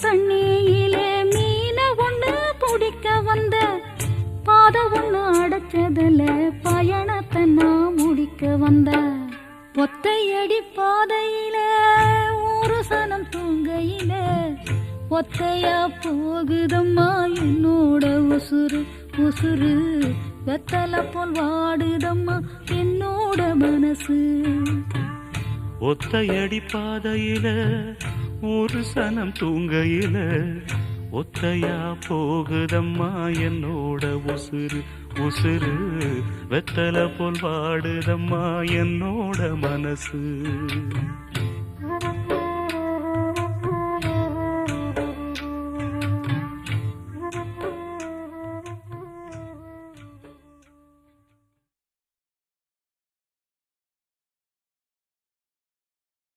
தண்ணியிலே மீன ஒண்ணு பிடிக்க வந்த பாத ஒண்ணு அடைச்சதுல பயணத்தை நான் முடிக்க வந்த ஒத்தையடி பாதையில ஒரு சனம் தூங்கையில ஒத்தையா போகுதம்மா என்னோட உசுறு உசுறு வெத்தலை போல் வாடுதம்மா என்னோட மனசு ஒத்தையடி பாதையில ஒரு சனம் தூங்கையில ஒத்தையா போகுதம்மா என்னோட உசுறு உசுறு வெத்தலை போல் வாடுதம்மா என்னோட மனசு